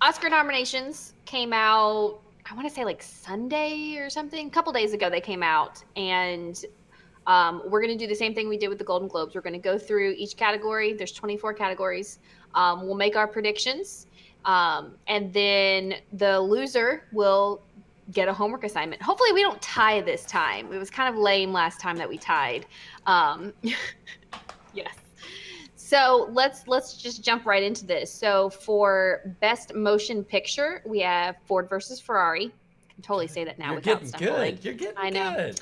Oscar nominations came out, I want to say like Sunday or something. A couple days ago they came out, and we're going to do the same thing we did with the Golden Globes. We're going to go through each category. There's 24 categories. We'll make our predictions, and then the loser will get a homework assignment. Hopefully we don't tie this time. It was kind of lame last time that we tied. Yes. So let's just jump right into this. So for best motion picture, we have Ford versus Ferrari. I can totally say that now You're without getting stumbling. good. You're getting I know. good.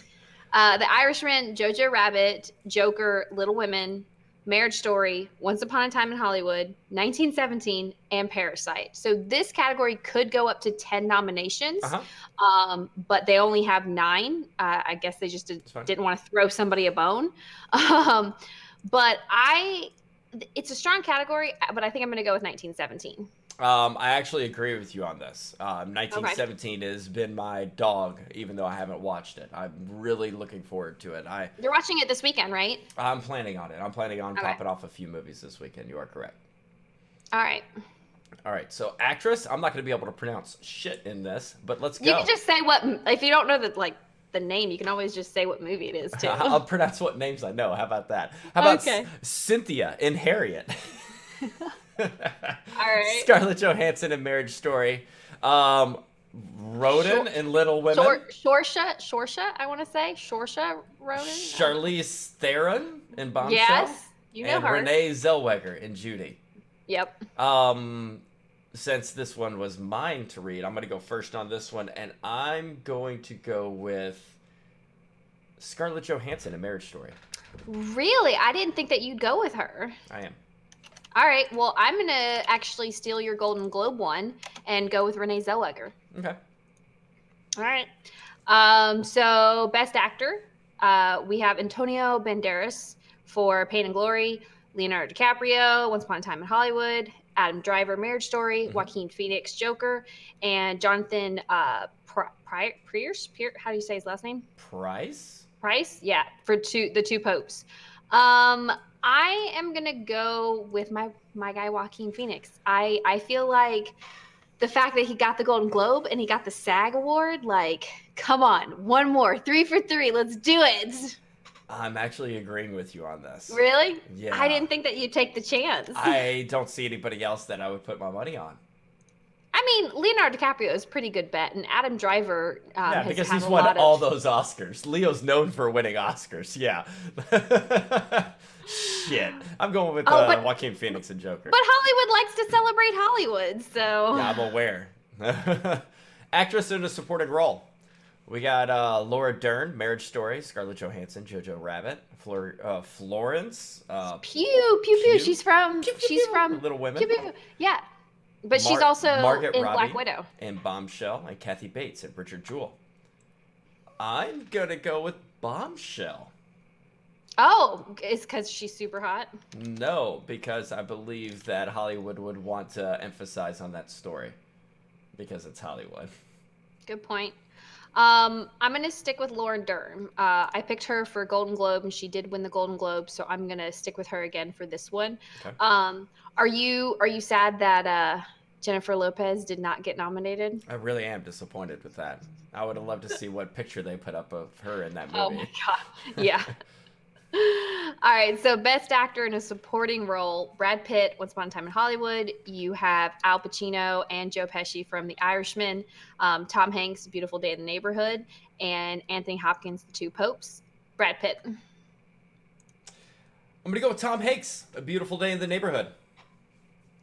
The Irishman, Jojo Rabbit, Joker, Little Women, Marriage Story, Once Upon a Time in Hollywood, 1917, and Parasite. So this category could go up to 10 nominations, Uh-huh. but they only have 9. I guess they just It's fine. didn't want to throw somebody a bone. Um, but it's a strong category, but I think I'm going to go with 1917. I actually agree with you on this. Okay. 1917 has been my dog, even though I haven't watched it. I'm really looking forward to it. You're watching it this weekend, right? I'm planning on it. I'm planning on Okay. popping off a few movies this weekend. You are correct. All right. All right, so actress, I'm not going to be able to pronounce shit in this, but let's You go. can just say what, if you don't know the name, you can always just say what movie it is too. I'll pronounce what names I know. How about that? How about Okay. Cynthia in Harriet? All right. Scarlett Johansson in Marriage Story. Roden in Little Women. Shorsha, I want to say. Shorsha Ronan? Charlize Theron in Bombshell. Yes, you know and her. Renee Zellweger in Judy. Yep. Since this one was mine to read, I'm going to go first on this one, and I'm going to go with Scarlett Johansson in Marriage Story. Really? I didn't think that you'd go with her. I am. All right. Well, I'm going to actually steal your Golden Globe one and go with Renee Zellweger. Okay. All right. So best actor, we have Antonio Banderas for Pain and Glory, Leonardo DiCaprio, Once Upon a Time in Hollywood, Adam Driver, Marriage Story, Joaquin Phoenix, Joker, and Jonathan Pierce. How do you say his last name? Price? Yeah, for the two popes. I am gonna go with my guy Joaquin Phoenix. I feel like the fact that he got the Golden Globe and he got the SAG award, like, come on, one more, 3 for 3, let's do it. I'm actually agreeing with you on this. Really? Yeah. I didn't think that you'd take the chance. I don't see anybody else that I would put my money on. I mean, Leonardo DiCaprio is a pretty good bet, and Adam Driver Yeah, has because had he's a won lot all of... those Oscars. Leo's known for winning Oscars. Yeah. Shit. I'm going with Joaquin Phoenix and Joker. But Hollywood likes to celebrate Hollywood, so... Yeah, I'm aware. Actress in a supporting role. We got Laura Dern, Marriage Story, Scarlett Johansson, Jojo Rabbit, Florence. Pew, pew, pew. She's from Little Women. Pew, pew, pew. Yeah, but she's also Margaret in Robbie Black Widow. and Bombshell, and Kathy Bates and Richard Jewell. I'm gonna go with Bombshell. Oh, it's because she's super hot? No, because I believe that Hollywood would want to emphasize on that story. Because it's Hollywood. Good point. I'm going to stick with Laura Dern. I picked her for Golden Globe, and she did win the Golden Globe, so I'm going to stick with her again for this one. Okay. Are you sad that Jennifer Lopez did not get nominated? I really am disappointed with that. I would have loved to see what picture they put up of her in that movie. Oh, my God. Yeah. All right, so best actor in a supporting role, Brad Pitt, Once Upon a Time in Hollywood. You have Al Pacino and Joe Pesci from The Irishman, Tom Hanks, Beautiful Day in the Neighborhood, and Anthony Hopkins, The Two Popes. Brad Pitt. I'm going to go with Tom Hanks, A Beautiful Day in the Neighborhood.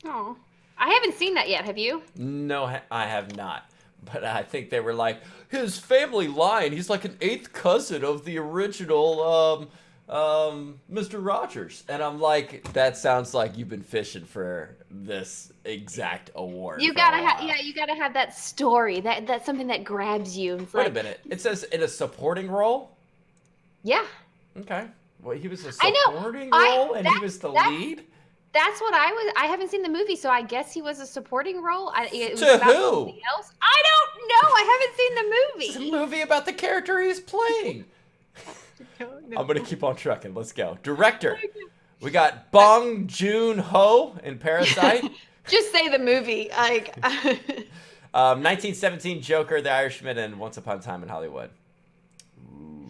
Oh, I haven't seen that yet. Have you? No, I have not. But I think they were like, his family line, he's like an 8th cousin of the original Mr. Rogers. And I'm like, that sounds like you've been fishing for this exact award. You gotta have that story. That's something that grabs you. It's Wait a minute. It says in a supporting role? Yeah. Okay. Well, he was a I know. supporting role and he was the lead? That's what I haven't seen the movie, so I guess he was a supporting role. It was To about who? something else. I don't know. I haven't seen the movie. It's a movie about the character he's playing. No. I'm going to keep on trucking. Let's go. Director. We got Bong Joon-ho in Parasite. Just say the movie. Like 1917 Joker, The Irishman, and Once Upon a Time in Hollywood. Ooh.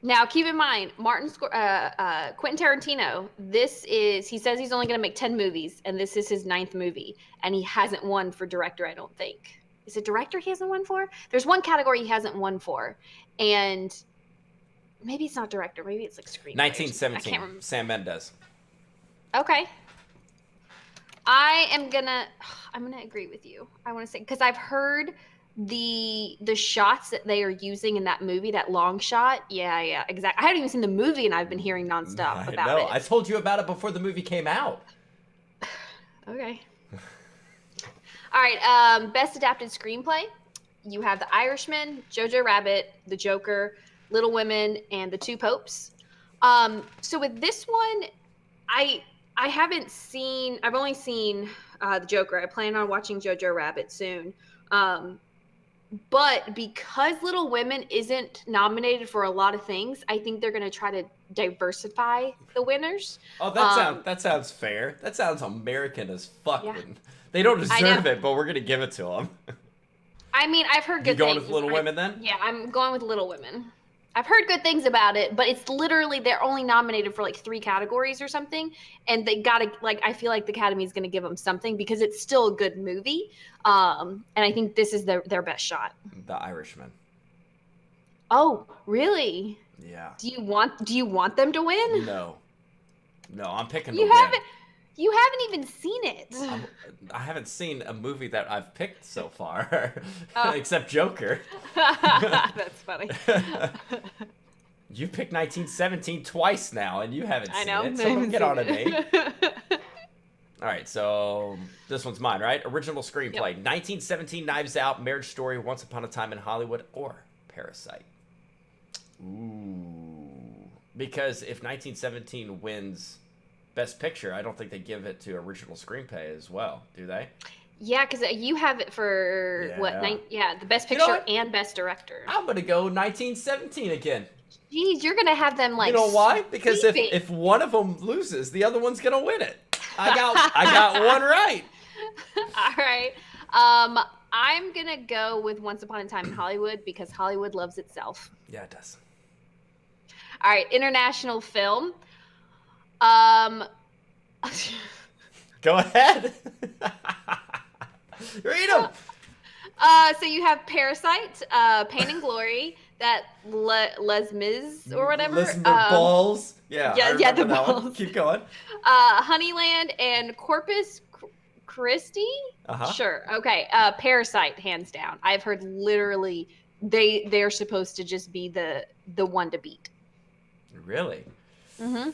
now, keep in mind, Quentin Tarantino. He says he's only going to make 10 movies, and this is his 9th movie, and he hasn't won for director. I don't think. Is it director he hasn't won for? There's one category he hasn't won for, and maybe it's not director. Maybe it's like screenplay. 1917. I can't remember. Sam Mendes. Okay. I'm gonna agree with you. I want to say because I've heard the shots that they are using in that movie, that long shot. Yeah, exactly. I haven't even seen the movie, and I've been hearing nonstop about it. I told you about it before the movie came out. Okay. All right. Best adapted screenplay. You have The Irishman, Jojo Rabbit, The Joker, Little Women, and The Two Popes. So with this one, I haven't seen. I've only seen The Joker. I plan on watching Jojo Rabbit soon. But because Little Women isn't nominated for a lot of things, I think they're going to try to diversify the winners. Oh, that sounds fair. That sounds American as fuck. Yeah. They don't deserve it, but we're going to give it to them. I mean, I've heard good things. You going with Little Women then? Yeah, I'm going with Little Women. I've heard good things about it, but it's literally they're only nominated for like 3 categories or something, and they gotta I feel like the Academy is gonna give them something because it's still a good movie, and I think this is their best shot. The Irishman. Oh, really? Yeah. Do you want them to win? No, I'm picking. You haven't even seen it. I haven't seen a movie that I've picked so far, except Joker. That's funny. You picked 1917 twice now, and you haven't seen it. So don't get on it, mate. All right, so this one's mine, right? Original screenplay: 1917, Knives Out, Marriage Story, Once Upon a Time in Hollywood, or Parasite. Ooh, because if 1917 wins Best Picture, I don't think they give it to original screenplay as well, do they? Yeah, because you have it for the Best Picture and Best Director. I'm gonna go 1917 again. Jeez, you're gonna have them like. You know why? Because if one of them loses, the other one's gonna win it. I got one right. All right. I'm gonna go with Once Upon a Time in Hollywood because Hollywood loves itself. Yeah, it does. All right, international film. Go ahead. Read them. So you have Parasite, Pain and Glory, that Les Mis or whatever. Les Balls. Yeah, the balls. One. Keep going. Honeyland and Corpus Christi. Sure. Okay. Parasite, hands down. I've heard literally they're supposed to just be the one to beat. Really? Mm-hmm.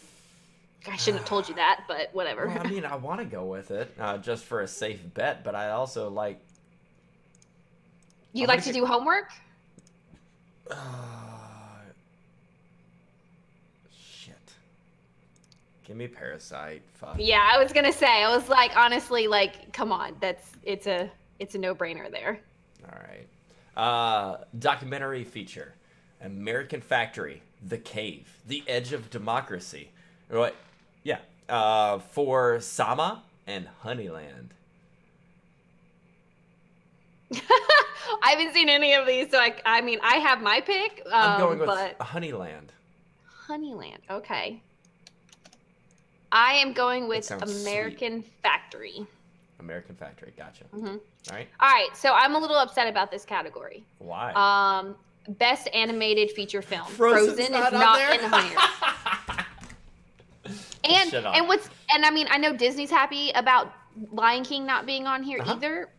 I shouldn't have told you that, but whatever. Well, I mean, I want to go with it just for a safe bet, but I also like. You like to do homework? Shit. Give me Parasite. Fuck. Yeah, I was gonna say. I was like, honestly, like, come on, it's a no-brainer there. All right. Documentary feature: American Factory, The Cave, The Edge of Democracy. Right. Yeah. For Sama and Honeyland. I haven't seen any of these, so I mean, I have my pick. I'm going with Honeyland. Honeyland. Okay. I am going with American Factory. American Factory. Gotcha. Mm-hmm. All right. All right. So I'm a little upset about this category. Why? Best animated feature film. Frozen is not in here. And I mean, I know Disney's happy about Lion King not being on here either.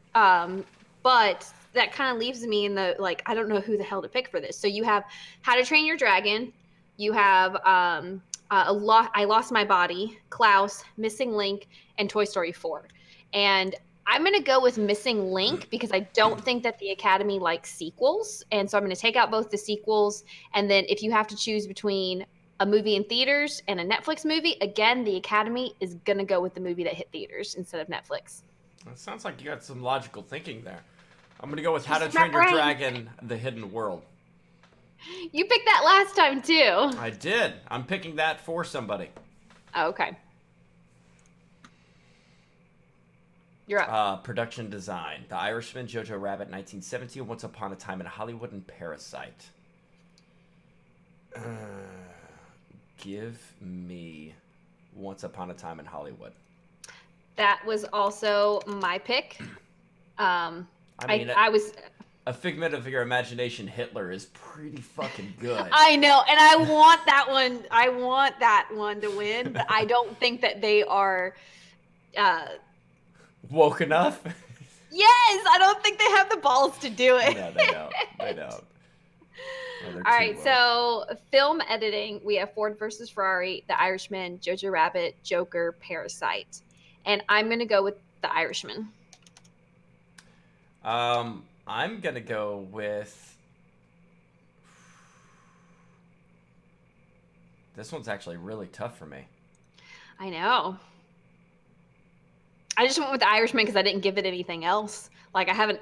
But that kind of leaves me in the I don't know who the hell to pick for this. So you have How to Train Your Dragon, you have I Lost My Body, Klaus, Missing Link, and Toy Story 4. And I'm going to go with Missing Link because I don't think that the Academy likes sequels. And so I'm going to take out both the sequels. And then if you have to choose between a movie in theaters and a Netflix movie, again, the Academy is going to go with the movie that hit theaters instead of Netflix. It sounds like you got some logical thinking there. I'm going to go with How to Train Your Dragon, The Hidden World. You picked that last time, too. I did. I'm picking that for somebody. Oh, okay. You're up. Production design: The Irishman, Jojo Rabbit, 1917, Once Upon a Time in Hollywood, and Parasite. Give me Once Upon a Time in Hollywood. That was also my pick. I mean, I was a figment of your imagination. Hitler is pretty fucking good. I know, and I want that one. I want that one to win, but I don't think that they are woke enough. Yes, I don't think they have the balls to do it. No, they don't. They don't. All right, so film editing, we have Ford versus Ferrari, The Irishman, Jojo Rabbit, Joker, Parasite. And I'm going to go with The Irishman. I'm going to go with... This one's actually really tough for me. I know. I just went with The Irishman because I didn't give it anything else. Like I haven't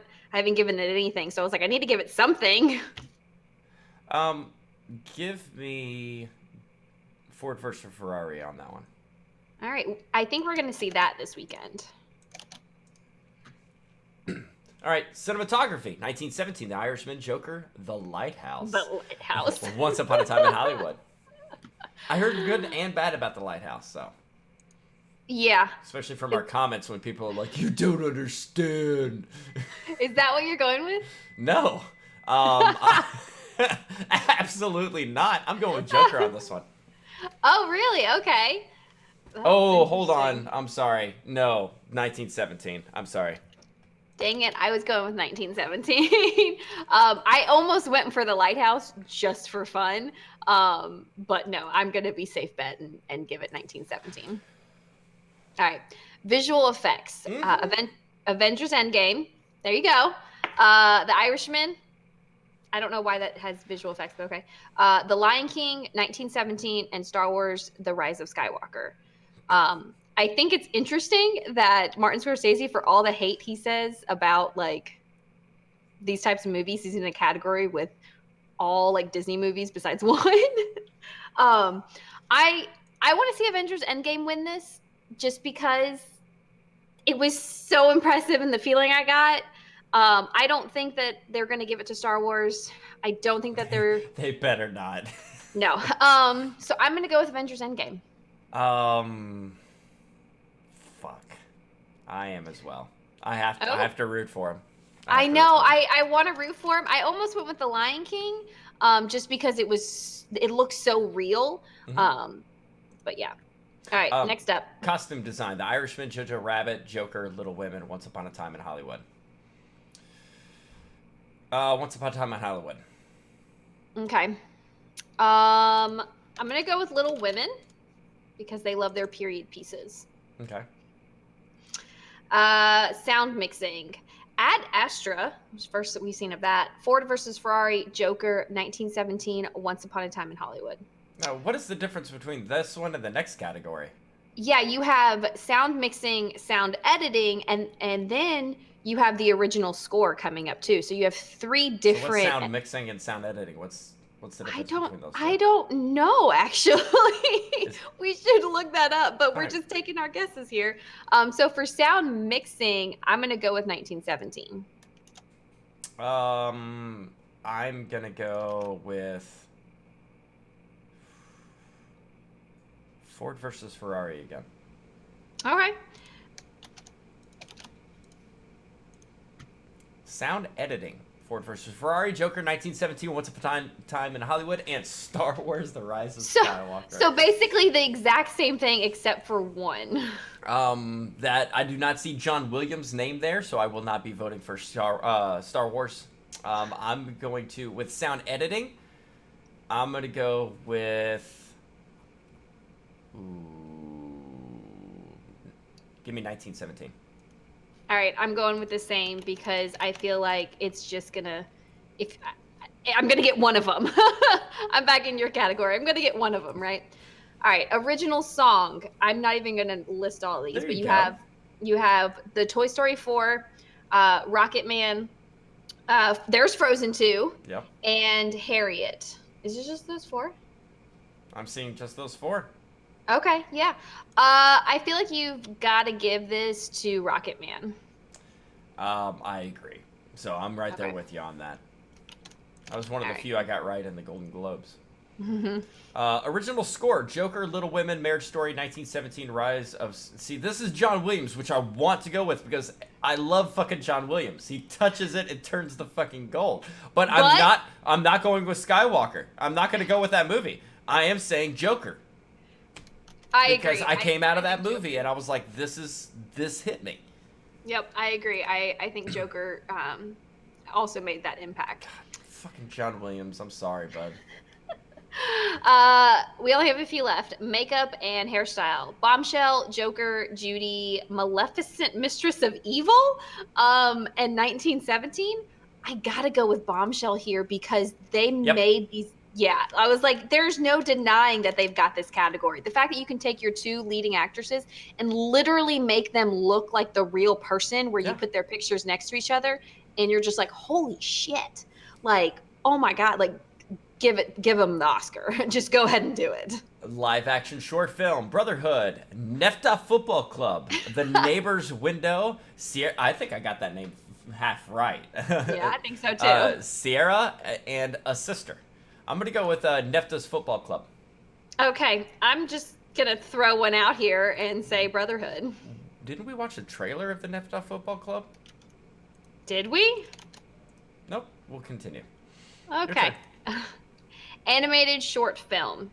given it anything, so I was like, I need to give it something. Give me Ford versus Ferrari on that one. All right, I think we're going to see that this weekend. All right, cinematography, 1917, The Irishman, Joker, The Lighthouse. The Lighthouse. Once Upon a Time in Hollywood. I heard good and bad about The Lighthouse, so. Yeah. Especially from our comments when people are like, you don't understand. Is that what you're going with? No. Absolutely not. I'm going with Joker on this one. Oh, really? Okay. Oh, hold on. I'm sorry. No, 1917. I'm sorry. Dang it. I was going with 1917. I almost went for The Lighthouse just for fun. But no, I'm going to be safe bet and give it 1917. All right. Visual effects. Mm-hmm. Avengers Endgame. There you go. The Irishman. I don't know why that has visual effects, but okay. The Lion King, 1917, and Star Wars, The Rise of Skywalker. I think it's interesting that Martin Scorsese, for all the hate he says about like these types of movies, he's in a category with all like Disney movies besides one. I want to see Avengers Endgame win this just because it was so impressive and the feeling I got. I don't think that they're going to give it to Star Wars. I don't think that they're... They better not. No. So I'm going to go with Avengers Endgame. Fuck. I am as well. I have to root for him. I know. I want to root for him. I almost went with The Lion King, just because it looks so real. Mm-hmm. But yeah. All right, next up. Costume design: The Irishman, Jojo Rabbit, Joker, Little Women, Once Upon a Time in Hollywood. Once Upon a Time in Hollywood. Okay. I'm gonna go with Little Women because they love their period pieces. Okay. Sound mixing. Ad Astra, which is first that we've seen of that. Ford versus Ferrari, Joker, 1917, Once Upon a Time in Hollywood. Now, what is the difference between this one and the next category? Yeah, you have sound mixing, sound editing, and then you have the original score coming up too. So you have three different. So what's sound mixing and sound editing? What's the difference between those two? I don't know, actually. We should look that up, but we're just taking our guesses here. So for sound mixing, I'm going to go with 1917. I'm going to go with Ford versus Ferrari again. All right. Sound editing: Ford versus Ferrari, Joker, 1917, Once Upon a Time in Hollywood, and Star Wars: The Rise of Skywalker. So basically the exact same thing except for one. That I do not see John Williams' name there, so I will not be voting for Star Wars. I'm going to, with sound editing, I'm going to go with... give me 1917. All right, I'm going with the same because I feel like it's just gonna. I'm gonna get one of them. I'm back in your category. I'm gonna get one of them, right? All right, original song. I'm not even gonna list all these, but you have the Toy Story 4, Rocket Man. There's Frozen 2. Yep. And Harriet. Is it just those four? I'm seeing just those four. Okay, yeah. I feel like you've got to give this to Rocket Man. I agree. So I'm right there Okay. with you on that. I was one of All the right. few I got right in the Golden Globes. Mhm. Original score: Joker, Little Women, Marriage Story, 1917, Rise of. See, this is John Williams, which I want to go with because I love fucking John Williams. He touches it, it turns the fucking gold. But I'm But not. I'm not going with Skywalker. I'm not going to go with that movie. I am saying Joker I because agree. I came out I of that think movie Joker. and I was like, this hit me. Yep, I agree. I think Joker also made that impact. Fucking John Williams. I'm sorry, bud. We only have a few left. Makeup and hairstyle. Bombshell, Joker, Judy, Maleficent, Mistress of Evil, and 1917. I gotta go with Bombshell here because they Yep. made these. Yeah, I was like, there's no denying that they've got this category. The fact that you can take your two leading actresses and literally make them look like the real person, where you Yeah. put their pictures next to each other, and you're just like, holy shit. Like, oh my God, like give them the Oscar. Just go ahead and do it. Live action short film: Brotherhood, Nefta Football Club, The Neighbor's Window, Sierra. I think I got that name half right. Yeah, I think so too. Sierra and a sister. I'm gonna go with Nefta's Football Club. Okay, I'm just gonna throw one out here and say Brotherhood. Didn't we watch the trailer of the Nefta Football Club? Did we? Nope. We'll continue. Your turn. Okay. Animated short film.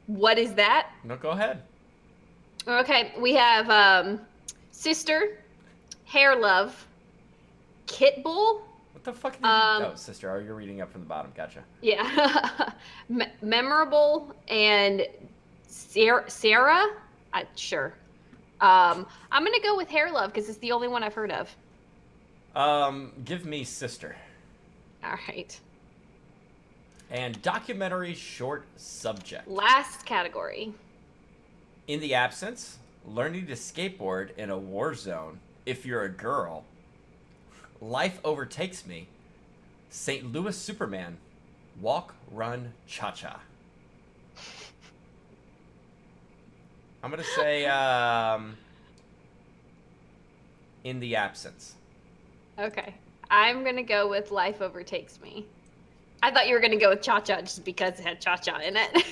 What is that? No, go ahead. Okay, we have Sister, Hair Love, Kit Bull. What the fuck did you? Oh, sister. Oh, you're reading up from the bottom. Gotcha. Yeah. Memorable and Sarah. Sure. I'm gonna go with Hair Love because it's the only one I've heard of. Give me sister. All right. And documentary short subject. Last category. In the absence, learning to skateboard in a war zone if you're a girl. Life overtakes me. St. Louis Superman. Walk, run, cha-cha. I'm gonna say in the absence. Okay. I'm gonna go with Life Overtakes Me. I thought you were gonna go with Cha Cha just because it had Cha Cha in it.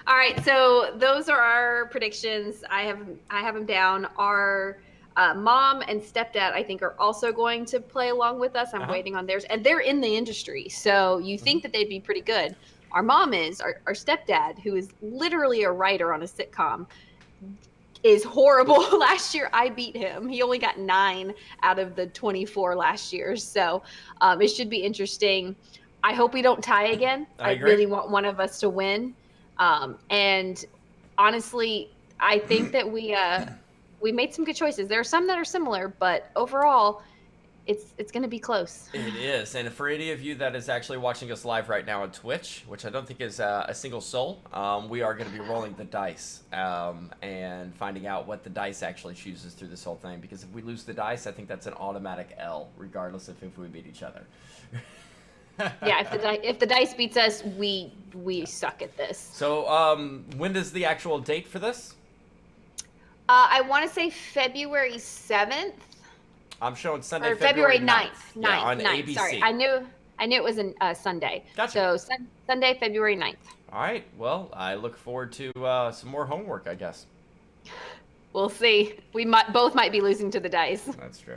All right, so those are our predictions. I have them down. Our mom and stepdad, I think, are also going to play along with us. I'm waiting on theirs, and they're in the industry, so you think that they'd be pretty good. Our mom is. Our stepdad, who is literally a writer on a sitcom, is horrible. Last year, I beat him. He only got 9 out of the 24 last year, so it should be interesting. I hope we don't tie again. I I agree. really want one of us to win. And honestly, I think that we made some good choices. There are some that are similar, but overall, it's going to be close. It is. And for any of you that is actually watching us live right now on Twitch, which I don't think is a single soul, we are going to be rolling the dice and finding out what the dice actually chooses through this whole thing. Because if we lose the dice, I think that's an automatic L, regardless of if we beat each other. Yeah, if the dice beats us, we suck at this. So when is the actual date for this? I want to say February 7th. I'm showing Sunday, Or February 9th. Yeah, on 9th. ABC. Sorry, I knew it was a Sunday. Gotcha. So Sunday, February 9th. All right. Well, I look forward to some more homework, I guess. We'll see. We both might be losing to the dice. That's true.